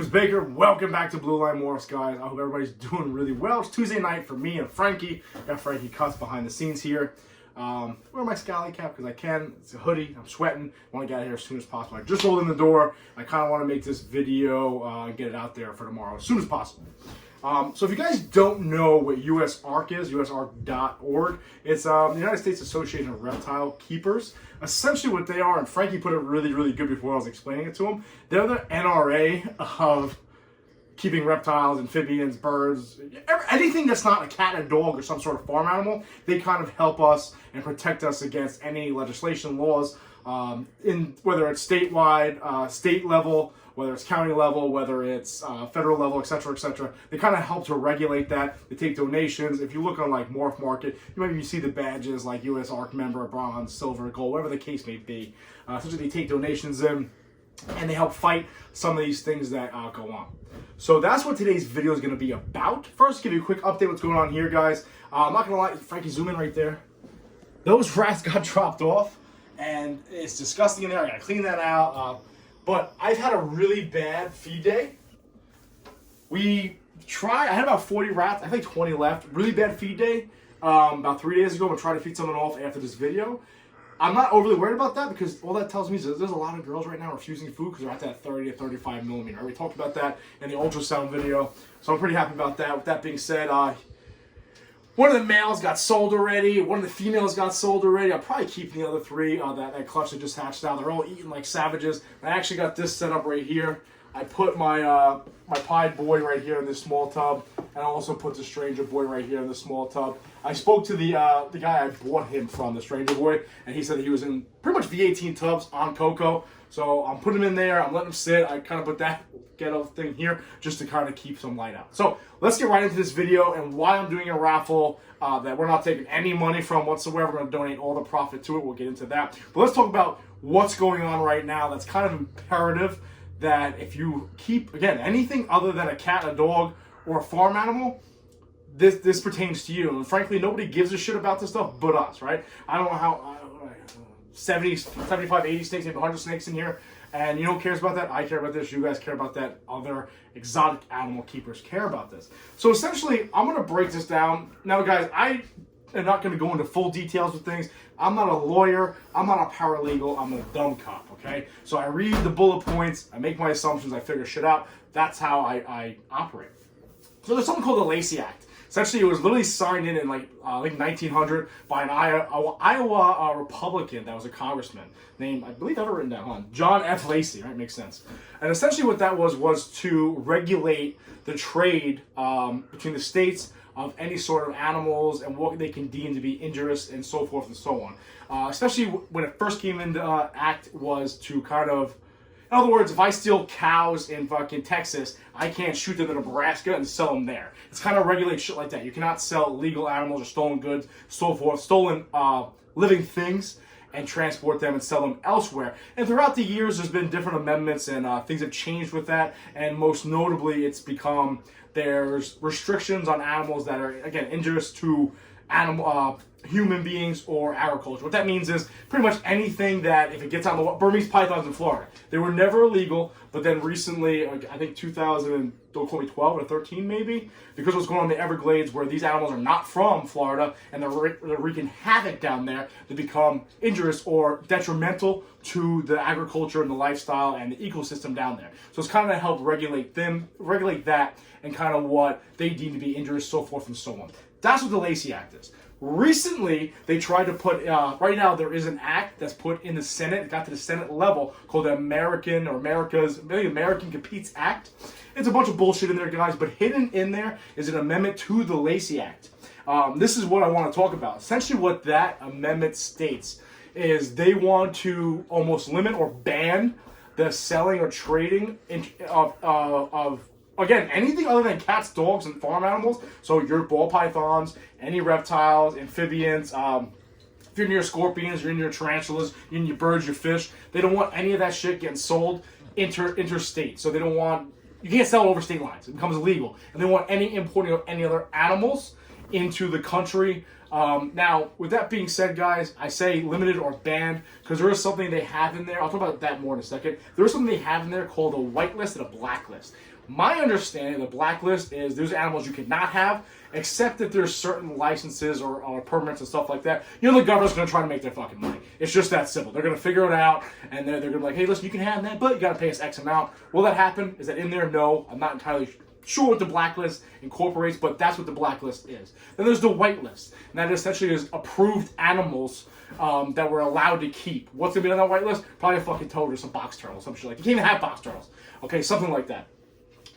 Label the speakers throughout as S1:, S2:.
S1: name's Baker. Welcome back to Blue Line Morphs, guys. I hope everybody's doing really well. It's Tuesday night for me and Frankie. Got Frankie Cuts behind the scenes here. Wear my scally cap because I can. It's a hoodie. I'm sweating. I want to get out of here as soon as possible. I just rolled in the door. I kind of want to make this video and get it out there for tomorrow as soon as possible. So if you guys don't know what Usark is, usark.org, it's the United States Association of Reptile Keepers. Essentially what they are, and Frankie put it really good before I was explaining it to him, they're the NRA of keeping reptiles, amphibians, birds, anything that's not a cat, a dog, or some sort of farm animal. They kind of help us and protect us against any legislation, laws, in whether it's statewide, state level, whether it's county level, whether it's federal level, etc., etc. They kind of help to regulate that. They take donations. If you look on like Morph Market, you see the badges like Usark member, bronze, silver, gold, whatever the case may be. Essentially, they take donations in, and they help fight some of these things that go on. So that's what today's video is going to be about. First, give you a quick update what's going on here, guys. I'm not going to lie, Frankie, zoom in right there. Those rats got dropped off, and it's disgusting in there. I got to clean that out. But I've had a really bad feed day. I had about 40 rats. I think 20 left. Really bad feed day. About 3 days ago, I'm going to try to feed someone off after this video. I'm not overly worried about that because all that tells me is that there's a lot of girls right now refusing food because they're at that 30 to 35 millimeter. We talked about that in the ultrasound video. So I'm pretty happy about that. With that being said, one of the males got sold already. One of the females got sold already. I'll probably keep the other three that clutch that just hatched out. They're all eating like savages. I actually got this set up right here. I put my my pied boy right here in this small tub, and I also put the stranger boy right here in this small tub. I spoke to the guy I bought him from, the stranger boy, and he said that he was in pretty much V18 tubs on Coco. So I'm putting him in there. I'm letting him sit. I kind of put that ghetto thing here just to kind of keep some light out. So let's get right into this video and why I'm doing a raffle that we're not taking any money from whatsoever. We're going to donate all the profit to it. We'll get into that. But let's talk about what's going on right now. That's kind of imperative that if you keep, again, anything other than a cat, a dog, or a farm animal, this pertains to you. And frankly, nobody gives a shit about this stuff but us, right? I don't know how 70, 75, 80 snakes, maybe 100 snakes in here. And you know who cares about that? I care about this. You guys care about that. Other exotic animal keepers care about this. So essentially, I'm going to break this down. Now, guys, I am not going to go into full details with things. I'm not a lawyer. I'm not a paralegal. I'm a dumb cop, okay? So I read the bullet points. I make my assumptions. I figure shit out. That's how I operate. So there's something called the Lacey Act. Essentially, it was literally signed in like 1900 by an Iowa Republican that was a congressman named, I believe I have it written down, John F. Lacey, right? Makes sense. And essentially what that was to regulate the trade between the states of any sort of animals and what they can deem to be injurious and so forth and so on. Especially when it first came into act was to kind of, in other words, if I steal cows in fucking Texas, I can't shoot them in Nebraska and sell them there. It's kind of regulate shit like that. You cannot sell illegal animals or stolen goods, so forth, stolen living things, and transport them and sell them elsewhere. And throughout the years, there's been different amendments and things have changed with that. And most notably, it's become there's restrictions on animals that are, again, injurious to human beings or agriculture. What that means is pretty much anything that, if it gets out in the Burmese pythons in Florida, they were never illegal, but then recently, I think 2000, don't quote me, 12 or 13 maybe, because what's going on in the Everglades where these animals are not from Florida and they're wreaking havoc down there, to become injurious or detrimental to the agriculture and the lifestyle and the ecosystem down there. So it's kind of to help regulate that and kind of what they deem to be injurious, so forth and so on. That's what the Lacey Act is. Recently, they tried to put, right now there is an act that's put in the Senate, it got to the Senate level, called the American Competes Act. It's a bunch of bullshit in there, guys, but hidden in there is an amendment to the Lacey Act. This is what I want to talk about. Essentially what that amendment states is they want to almost limit or ban the selling or trading of again, anything other than cats, dogs, and farm animals. So your ball pythons, any reptiles, amphibians, if you're near scorpions, you're in your tarantulas, you're in your birds, your fish. They don't want any of that shit getting sold interstate. So they don't want, you can't sell it over state lines. It becomes illegal. And they want any importing of any other animals into the country. Now, with that being said, guys, I say limited or banned because there is something they have in there. I'll talk about that more in a second. There is something they have in there called a white list and a black list. My understanding of the blacklist is there's animals you cannot have, except that there's certain licenses or permits and stuff like that. You know, the government's going to try to make their fucking money. It's just that simple. They're going to figure it out, and they're going to be like, hey, listen, you can have that, but you got to pay us X amount. Will that happen? Is that in there? No. I'm not entirely sure what the blacklist incorporates, but that's what the blacklist is. Then there's the whitelist, and that essentially is approved animals that we're allowed to keep. What's going to be on that whitelist? Probably a fucking toad or some box turtle, some shit like that. You can't even have box turtles. Okay, something like that.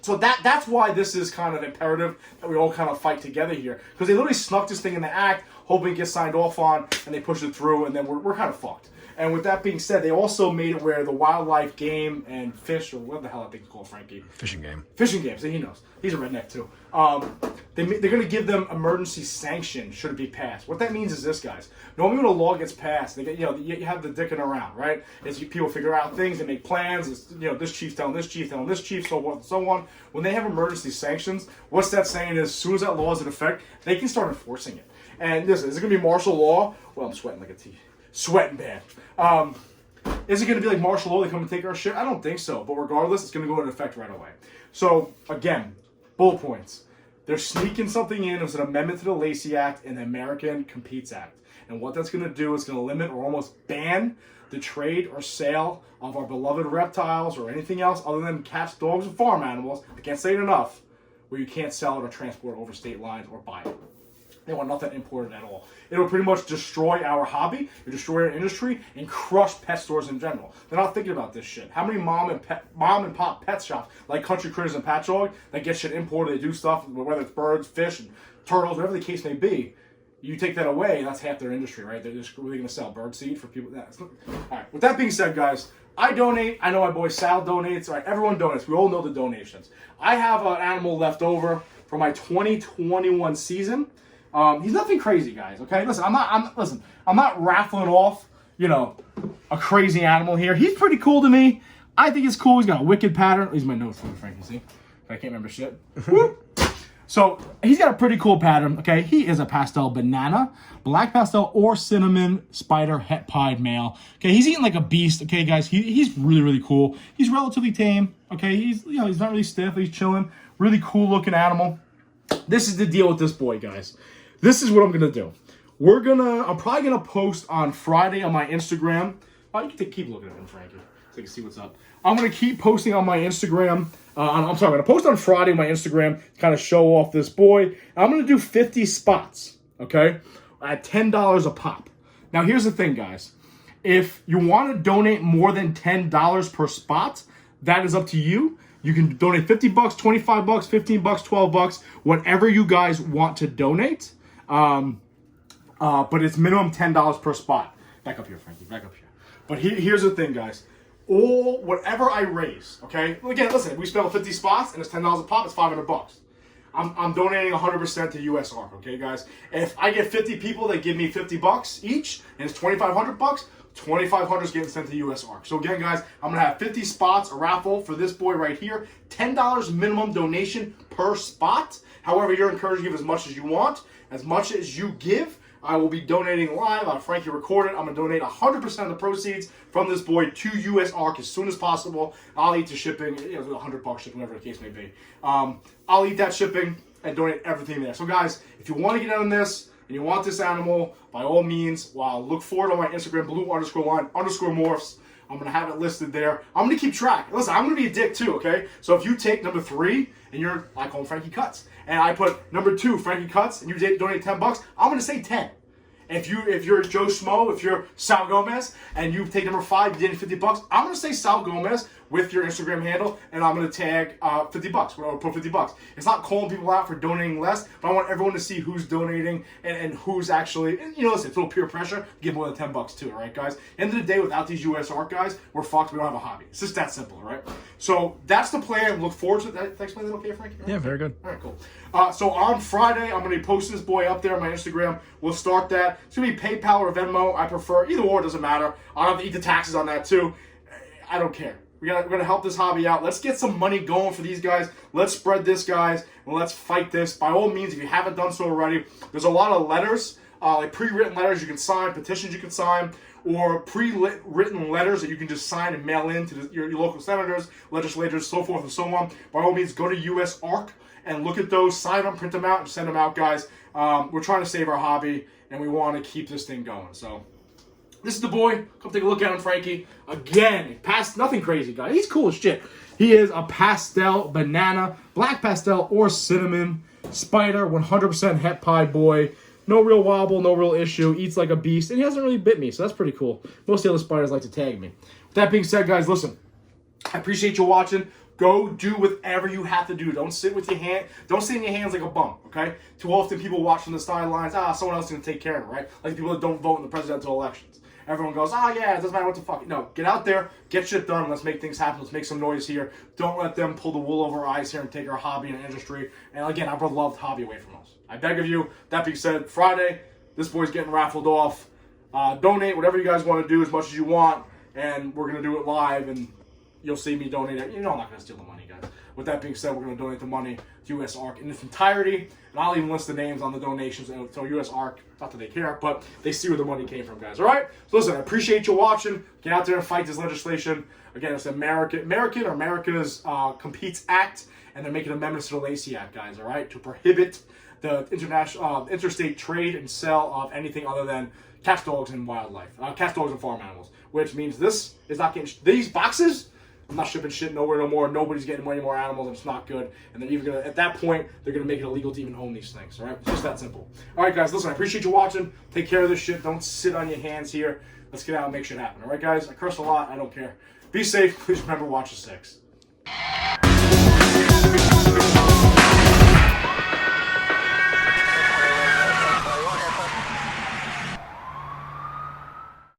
S1: So that's why this is kind of imperative that we all kind of fight together here. Because they literally snuck this thing in the act, hoping it gets signed off on, and they push it through, and then we're kind of fucked. And with that being said, they also made it where the wildlife, game, and fish, or what the hell I think it's called, Frankie?
S2: Fishing game.
S1: Fishing game, so he knows. He's a redneck too. They're going to give them emergency sanction should it be passed. What that means is this, guys. Normally when a law gets passed, they get, you have the dicking around, right? As people figure out things, they make plans. It's, this chief's telling this chief, telling this chief, so forth and so on. When they have emergency sanctions, what's that saying is as soon as that law is in effect, they can start enforcing it. And listen, is it going to be martial law? Well, I'm sweating like a tea. Sweating bad. Is it going to be like martial law? They come and take our shit? I don't think so. But regardless, it's going to go into effect right away. So, again, bullet points. They're sneaking something in. It was an amendment to the Lacey Act and the American Competes Act. And what that's going to do is going to limit or almost ban the trade or sale of our beloved reptiles or anything else other than cats, dogs, and farm animals. I can't say it enough. Where you can't sell it or transport it over state lines or buy it. They want nothing imported at all. It'll pretty much destroy our hobby, it'll destroy our industry, and crush pet stores in general. They're not thinking about this shit. How many mom and pop pet shops, like Country Critters and Patchogue, that get shit imported, they do stuff, whether it's birds, fish, and turtles, whatever the case may be, you take that away, that's half their industry, right? They're just really going to sell bird seed for people. All right, with that being said, guys, I donate. I know my boy Sal donates. All right, everyone donates. We all know the donations. I have an animal left over for my 2021 season. He's nothing crazy, guys. Okay, listen, I'm not raffling off, a crazy animal here. He's pretty cool to me. I think it's cool. He's got a wicked pattern. He's my notes from Frankie. See, I can't remember shit. So he's got a pretty cool pattern. Okay, he is a pastel banana, black pastel, or cinnamon spider het pied male. Okay, he's eating like a beast. Okay, guys, he's really really cool. He's relatively tame. Okay, he's not really stiff. He's chilling. Really cool looking animal. This is the deal with this boy, guys. This is what I'm gonna do. I'm probably gonna post on Friday on my Instagram. Oh, you can keep looking at him, Frankie, so you can see what's up. I'm gonna keep posting on my Instagram. I'm gonna post on Friday on my Instagram to kind of show off this boy. I'm gonna do 50 spots, okay, at $10 a pop. Now, here's the thing, guys. If you want to donate more than $10 per spot, that is up to you. You can donate $50, $25, $15, $12, whatever you guys want to donate. But it's minimum $10 per spot. Back up here, Frankie. Back up here. But here's the thing, guys. Whatever I raise, okay? Again, listen. We spell 50 spots and it's $10 a pop. It's $500. I'm donating 100% to Usark, okay, guys? If I get 50 people that give me $50 each, and it's $2,500, $2,500 is getting sent to Usark. So again, guys, I'm gonna have 50 spots, a raffle for this boy right here. $10 minimum donation per spot. However, you're encouraged to give as much as you want. As much as you give, I will be donating live. Frankie recorded. I'm going to donate 100% of the proceeds from this boy to Usark as soon as possible. I'll eat the shipping, $100 shipping, whatever the case may be. I'll eat that shipping and donate everything there. So guys, if you want to get on this and you want this animal, by all means, look forward on my Instagram, blue_line_morphs. I'm going to have it listed there. I'm going to keep track. Listen, I'm going to be a dick too, okay? So if you take number 3 and I call him Frankie Cuts, and I put number 2, Frankie Cuts, and you donate $10, I'm going to say 10. If you're Joe Schmo, if you're Sal Gomez, and you take number 5, you did $50, I'm going to say Sal Gomez with your Instagram handle, and I'm going to tag $50, or put $50. It's not calling people out for donating less, but I want everyone to see who's donating and who's actually, and listen, it's a little peer pressure, give more than $10 too, all right, guys? End of the day, without these Usark guys, we're fucked, we don't have a hobby. It's just that simple, all right? So that's the plan. Look forward to that. Did I explain that okay, Frankie? Right?
S2: Yeah, very good.
S1: All right, cool. So on Friday, I'm going to be posting this boy up there on my Instagram. We'll start that. It's going to be PayPal or Venmo. I prefer either or, doesn't matter. I'll have to eat the taxes on that too. I don't care. We're gonna help this hobby out. Let's get some money going for these guys. Let's spread this, guys, and let's fight this. By all means, if you haven't done so already, there's a lot of letters like pre-written letters you can sign, petitions you can sign, or pre-written letters that you can just sign and mail in to your local senators, legislators, so forth and so on. By all means, go to Usark and look at those, sign them, print them out, and send them out, guys. We're trying to save our hobby, and we want to keep this thing going. So this is the boy. Come take a look at him, Frankie. Again, nothing crazy, guys. He's cool as shit. He is a pastel banana, black pastel or cinnamon spider, 100% het pie boy. No real wobble, no real issue. Eats like a beast, and he hasn't really bit me, so that's pretty cool. Most of the other spiders like to tag me. With that being said, guys, listen. I appreciate you watching. Go do whatever you have to do. Don't sit with your hand. Don't sit in your hands like a bum, okay? Too often people watch from the sidelines. Someone else is going to take care of it, right? Like people that don't vote in the presidential elections. Everyone goes, yeah, it doesn't matter what the fuck. No, get out there, get shit done. Let's make things happen. Let's make some noise here. Don't let them pull the wool over our eyes here and take our hobby and industry. And again, our beloved hobby away from us. I beg of you. That being said, Friday, this boy's getting raffled off. Donate whatever you guys want to do as much as you want, and we're going to do it live, and you'll see me donate it. You know I'm not going to steal the money, guys. With that being said, we're going to donate the money to Usark in its entirety, and I'll even list the names on the donations. So Usark, not that they care, but they see where the money came from, guys. All right? So listen, I appreciate you watching. Get out there and fight this legislation. Again, it's America's Competes Act, and they're making amendments to the Lacey Act, guys, all right, to prohibit the interstate trade and sale of anything other than cats, dogs, and wildlife. Cats, dogs, and farm animals. Which means this is not getting... These boxes, I'm not shipping shit nowhere no more. Nobody's getting any more animals, and it's not good. And they're even going to... At that point, they're going to make it illegal to even own these things, all right? It's just that simple. All right, guys, listen, I appreciate you watching. Take care of this shit. Don't sit on your hands here. Let's get out and make shit happen, all right, guys? I curse a lot. I don't care. Be safe. Please remember, watch the 6.